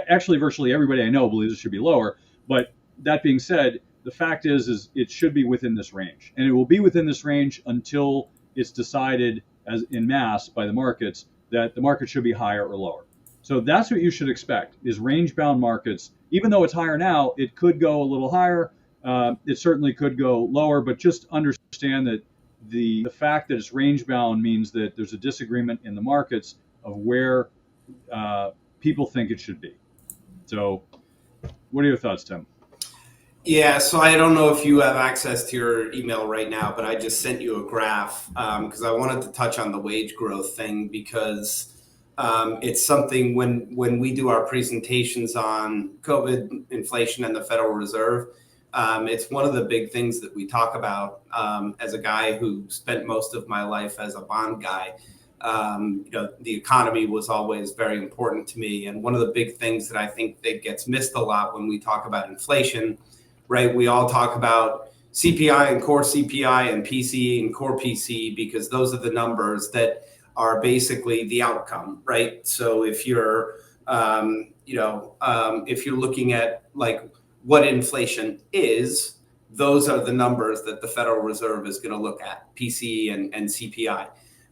actually virtually everybody I know believes it should be lower. But that being said, the fact is it should be within this range, and it will be within this range until it's decided as in mass by the markets that the market should be higher or lower. So that's what you should expect is range-bound markets. Even though it's higher now, it could go a little higher. It certainly could go lower, but just understand that the fact that it's range-bound means that there's a disagreement in the markets of where people think it should be. So what are your thoughts, Tim? Yeah, so I don't know if you have access to your email right now, but I just sent you a graph because I wanted to touch on the wage growth thing because it's something when we do our presentations on COVID, inflation, and the Federal Reserve, it's one of the big things that we talk about as a guy who spent most of my life as a bond guy. The economy was always very important to me. And one of the big things that I think that gets missed a lot when we talk about inflation, right? We all talk about CPI and core CPI and PCE and core PCE because those are the numbers that are basically the outcome, right? So if you're, if you're looking at like what inflation is, those are the numbers that the Federal Reserve is going to look at, PCE and CPI.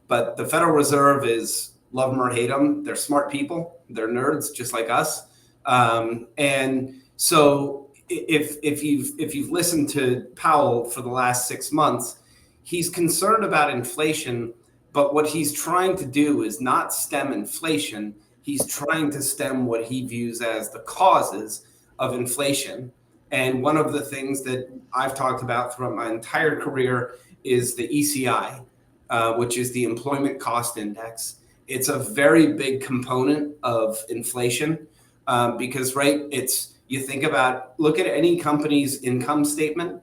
But the Federal Reserve is love them or hate them. They're smart people. They're nerds just like us. And so if you've listened to Powell for the last 6 months, he's concerned about inflation, but what he's trying to do is not stem inflation. He's trying to stem what he views as the causes of inflation. And one of the things that I've talked about throughout my entire career is the ECI, which is the Employment Cost Index. It's a very big component of inflation because, right, you think about, look at any company's income statement.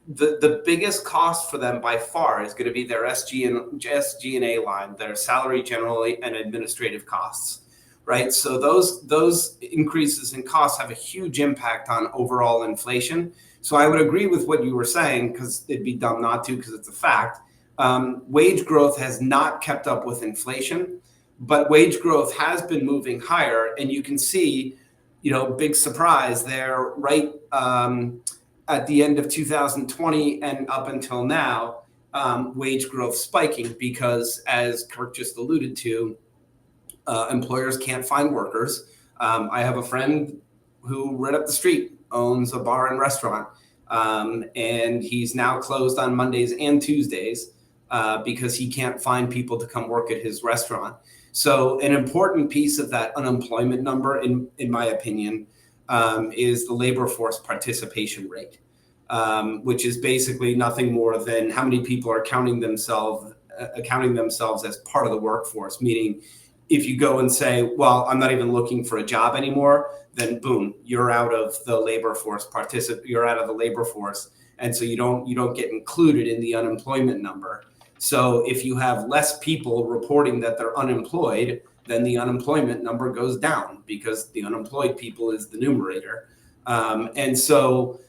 The biggest cost for them by far is going to be their SG&A line, their salary, general, and administrative costs, right? So those increases in costs have a huge impact on overall inflation. So I would agree with what you were saying because it'd be dumb not to because it's a fact. Wage growth has not kept up with inflation, but wage growth has been moving higher, and you can see, big surprise there, right? At the end of 2020 and up until now, wage growth spiking because, as Kirk just alluded to, employers can't find workers. I have a friend who right up the street owns a bar and restaurant, and he's now closed on Mondays and Tuesdays because he can't find people to come work at his restaurant. So an important piece of that unemployment number, in my opinion, is the labor force participation rate, which is basically nothing more than how many people are counting themselves as part of the workforce. Meaning, if you go and say, "Well, I'm not even looking for a job anymore," then boom, you're out of the labor force. You're out of the labor force, and so you don't get included in the unemployment number. So if you have less people reporting that they're unemployed, then the unemployment number goes down because the unemployed people is the numerator. And so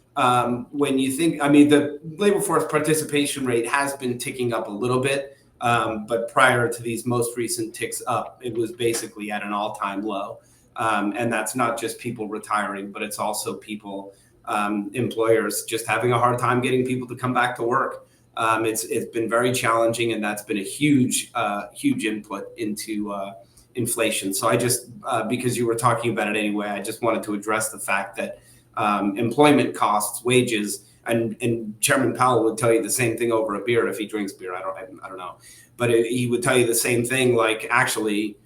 when you think, the labor force participation rate has been ticking up a little bit, but prior to these most recent ticks up, it was basically at an all-time low. And that's not just people retiring, but it's also people, employers just having a hard time getting people to come back to work. It's been very challenging, and that's been a huge input into inflation. So I just, because you were talking about it anyway, I just wanted to address the fact that employment costs, wages, and Chairman Powell would tell you the same thing over a beer if he drinks beer. I don't know, but he would tell you the same thing. Like, actually,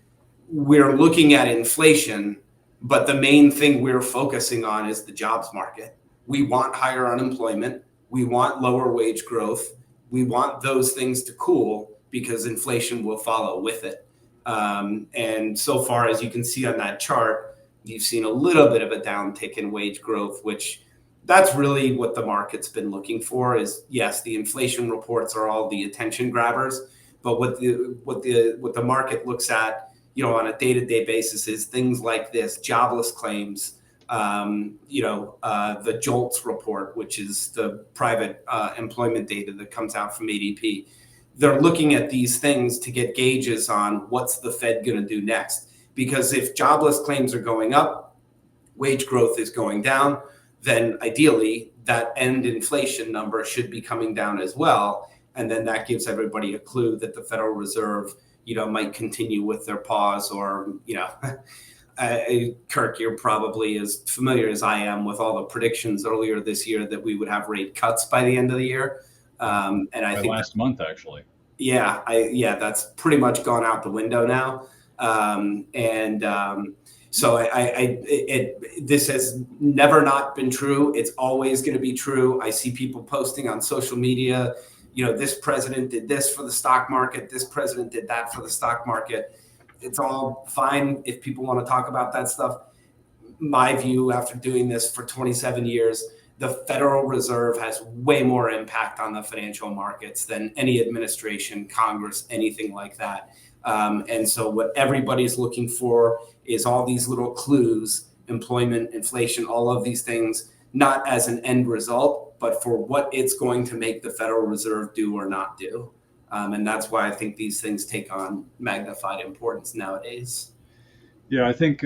we're looking at inflation, but the main thing we're focusing on is the jobs market. We want higher unemployment. We want lower wage growth. We want those things to cool because inflation will follow with it. And so far, as you can see on that chart, you've seen a little bit of a downtick in wage growth, which that's really what the market's been looking for. Is, yes, the inflation reports are all the attention grabbers, but what the market looks at, on a day-to-day basis is things like this: jobless claims, the JOLTS report, which is the private employment data that comes out from ADP. They're looking at these things to get gauges on what's the Fed going to do next. Because if jobless claims are going up, wage growth is going down, then ideally that end inflation number should be coming down as well. And then that gives everybody a clue that the Federal Reserve, might continue with their pause, or, Kirk, you're probably as familiar as I am with all the predictions earlier this year that we would have rate cuts by the end of the year. And I think last month, actually. Yeah, that's pretty much gone out the window now. So this has never not been true. It's always going to be true. I see people posting on social media, this president did this for the stock market, this president did that for the stock market. It's all fine if people want to talk about that stuff. My view, after doing this for 27 years, the Federal Reserve has way more impact on the financial markets than any administration, Congress, anything like that. And so what everybody's looking for is all these little clues, employment, inflation, all of these things, not as an end result, but for what it's going to make the Federal Reserve do or not do. And that's why I think these things take on magnified importance nowadays. Yeah, I think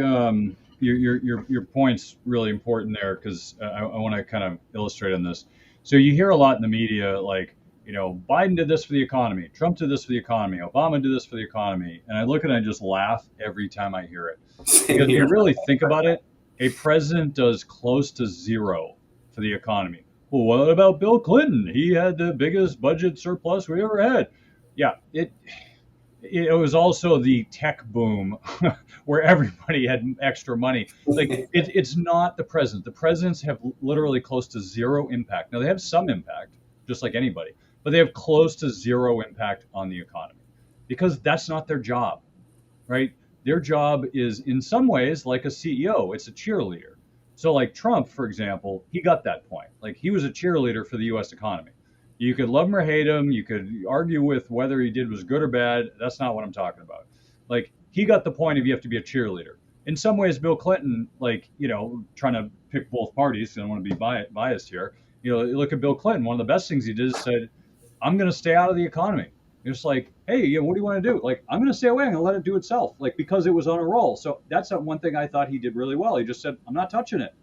your point's really important there, because I want to kind of illustrate on this. So you hear a lot in the media, like, Biden did this for the economy, Trump did this for the economy, Obama did this for the economy. And I look at it and I just laugh every time I hear it. Because if you really think about it, a president does close to zero for the economy. Well, what about Bill Clinton? He had the biggest budget surplus we ever had. Yeah, it was also the tech boom where everybody had extra money. Like, it's not the president. The presidents have literally close to zero impact. Now, they have some impact, just like anybody, but they have close to zero impact on the economy, because that's not their job, right? Their job is, in some ways, like a CEO. It's a cheerleader. So like Trump, for example, he got that point. Like, he was a cheerleader for the U.S. economy. You could love him or hate him. You could argue with whether he did was good or bad. That's not what I'm talking about. Like, he got the point of you have to be a cheerleader. In some ways, Bill Clinton, like, trying to pick both parties, because I don't want to be biased here. You look at Bill Clinton. One of the best things he did is said, I'm going to stay out of the economy. It's like, hey, what do you want to do? Like, I'm going to stay away. I'm going to let it do itself. Like, because it was on a roll. So that's one thing I thought he did really well. He just said, I'm not touching it,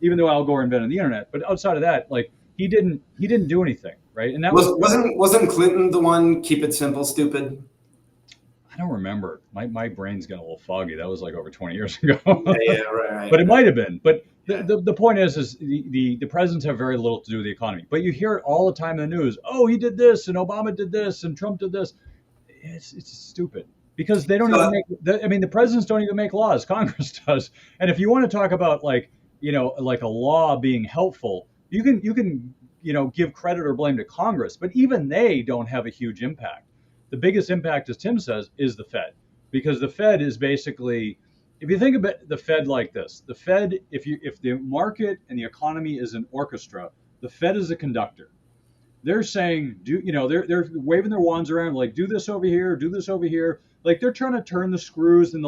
even though Al Gore invented the internet. But outside of that, like, he didn't do anything, right? And that wasn't Clinton the one, keep it simple, stupid? I don't remember. My brain's getting a little foggy. That was like over 20 years ago. Yeah, right. But it might have been. But the point is the presidents have very little to do with the economy. But you hear it all the time in the news. Oh, he did this, and Obama did this, and Trump did this. It's stupid, because they don't even make. The presidents don't even make laws. Congress does. And if you want to talk about like a law being helpful, you can give credit or blame to Congress, but even they don't have a huge impact. The biggest impact, as Tim says, is the Fed, because the Fed is basically, if you think about the Fed like this, the Fed, if the market and the economy is an orchestra, the Fed is a conductor. They're saying, they're waving their wands around, like, do this over here, do this over here. Like, they're trying to turn the screws and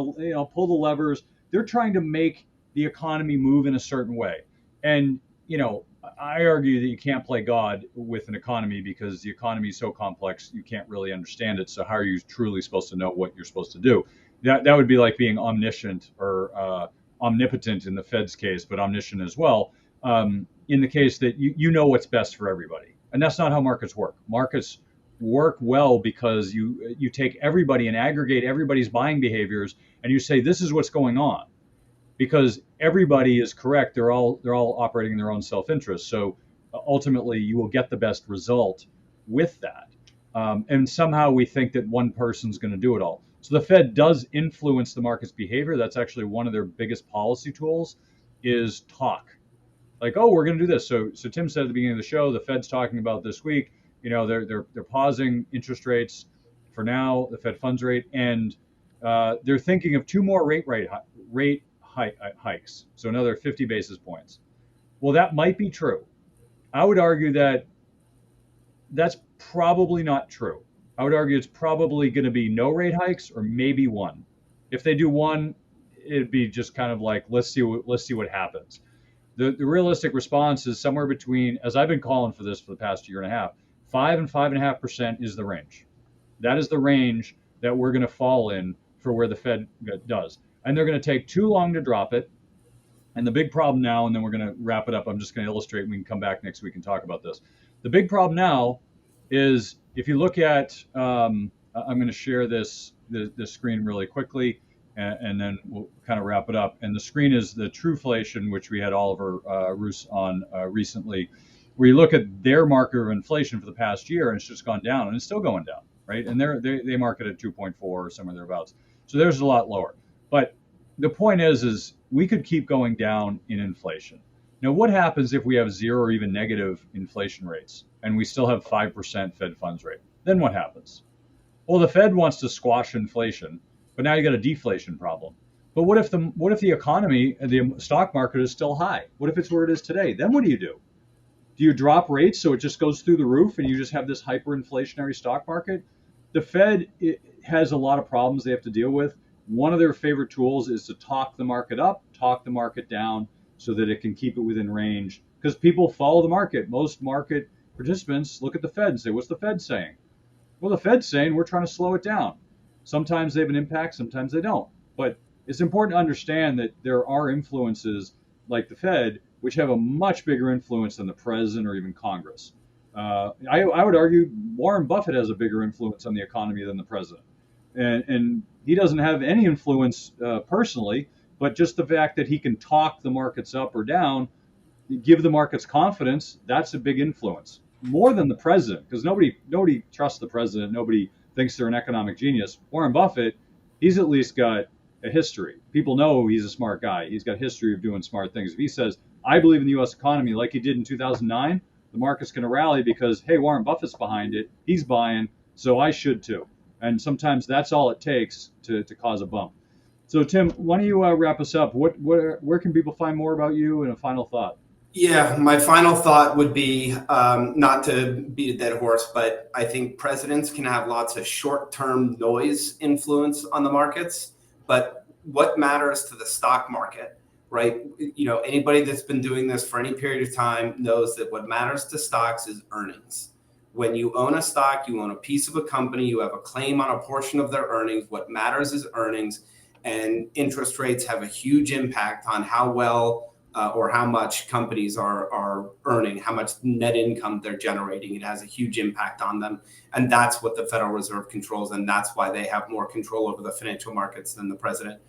pull the levers. They're trying to make the economy move in a certain way. And, I argue that you can't play God with an economy, because the economy is so complex, you can't really understand it. So how are you truly supposed to know what you're supposed to do? That would be like being omniscient or omnipotent in the Fed's case, but omniscient as well, in the case that you know what's best for everybody. And that's not how markets work. Markets work well because you take everybody and aggregate everybody's buying behaviors, and you say, this is what's going on. Because everybody is correct. They're all operating in their own self-interest. So ultimately, you will get the best result with that. And somehow we think that one person's going to do it all. So the Fed does influence the market's behavior. That's actually one of their biggest policy tools, is talk. Like, oh, we're going to do this. So Tim said at the beginning of the show, the Fed's talking about this week. They're pausing interest rates for now, the Fed funds rate, and they're thinking of 2 more rate hikes, so another 50 basis points. Well, that might be true. I would argue that that's probably not true. I would argue it's probably going to be no rate hikes, or maybe 1. If they do 1, it'd be just kind of like, let's see what happens. The realistic response is somewhere between, as I've been calling for this for the past year and a half, 5 and 5.5% is the range. That is the range that we're going to fall in for where the Fed does. And they're going to take too long to drop it, And the big problem now, and then we're going to wrap it up. I'm just going to illustrate, and we can come back next week and talk about this. The big problem now is if you look at, I'm going to share this screen really quickly, and then we'll kind of wrap it up. And the screen is the Trueflation, which we had Oliver Roos on recently, where you look at their marker of inflation for the past year, and it's just gone down, and it's still going down, right? And they market at 2.4 or somewhere thereabouts. So there's a lot lower. But the point is we could keep going down in inflation. Now, what happens if we have zero or even negative inflation rates and we still have 5% Fed funds rate? Then what happens? Well, the Fed wants to squash inflation, but now you got a deflation problem. But what if the economy, the stock market is still high? What if it's where it is today? Then what do? Do you drop rates so it just goes through the roof and you just have this hyperinflationary stock market? The Fed has a lot of problems they have to deal with. One of their favorite tools is to talk the market up, talk the market down so that it can keep it within range. Because people follow the market. Most market participants look at the Fed and say, what's the Fed saying? Well, the Fed's saying we're trying to slow it down. Sometimes they have an impact, sometimes they don't. But it's important to understand that there are influences like the Fed, which have a much bigger influence than the president or even Congress. I would argue Warren Buffett has a bigger influence on the economy than the president. And he doesn't have any influence personally, but just the fact that he can talk the markets up or down, give the markets confidence, that's a big influence. More than the president, because nobody trusts the president. Nobody thinks they're an economic genius. Warren Buffett, he's at least got a history. People know he's a smart guy. He's got a history of doing smart things. If he says, I believe in the U.S. economy like he did in 2009, the market's going to rally because, hey, Warren Buffett's behind it. He's buying, so I should too. And sometimes that's all it takes to cause a bump. So, Tim, why don't you wrap us up? Where can people find more about you, and a final thought? Yeah, my final thought would be not to beat a dead horse, but I think presidents can have lots of short-term noise influence on the markets. But what matters to the stock market, right? Anybody that's been doing this for any period of time knows that what matters to stocks is earnings. When you own a stock, you own a piece of a company, you have a claim on a portion of their earnings. What matters is earnings, and interest rates have a huge impact on how well or how much companies are earning, how much net income they're generating. It has a huge impact on them. And that's what the Federal Reserve controls. And that's why they have more control over the financial markets than the president.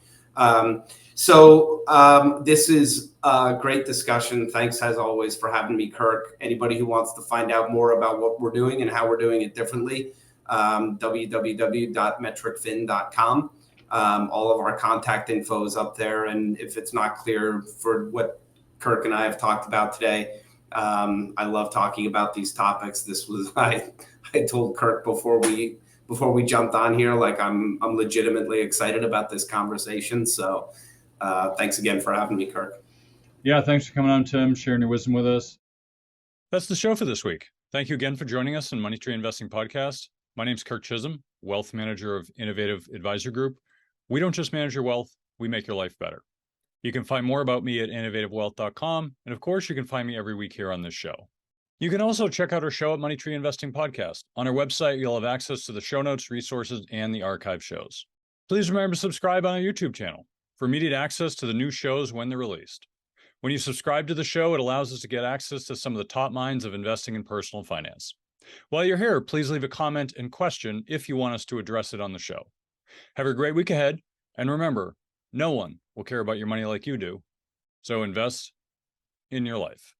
This is a great discussion. Thanks, as always, for having me, Kirk. Anybody who wants to find out more about what we're doing and how we're doing it differently, www.metricfin.com. All of our contact info is up there. And if it's not clear for what Kirk and I have talked about today, I love talking about these topics. This was, I told Kirk before we jumped on here, like I'm legitimately excited about this conversation. So thanks again for having me, Kirk. Yeah, thanks for coming on, Tim, sharing your wisdom with us. That's the show for this week. Thank you again for joining us in Money Tree Investing Podcast. My name's Kirk Chisholm, Wealth Manager of Innovative Advisor Group. We don't just manage your wealth, we make your life better. You can find more about me at innovativewealth.com. And of course, you can find me every week here on this show. You can also check out our show at Money Tree Investing Podcast. On our website, you'll have access to the show notes, resources, and the archive shows. Please remember to subscribe on our YouTube channel for immediate access to the new shows when they're released. When you subscribe to the show, it allows us to get access to some of the top minds of investing in personal finance. While you're here, please leave a comment and question if you want us to address it on the show. Have a great week ahead, and remember, no one will care about your money like you do, so invest in your life.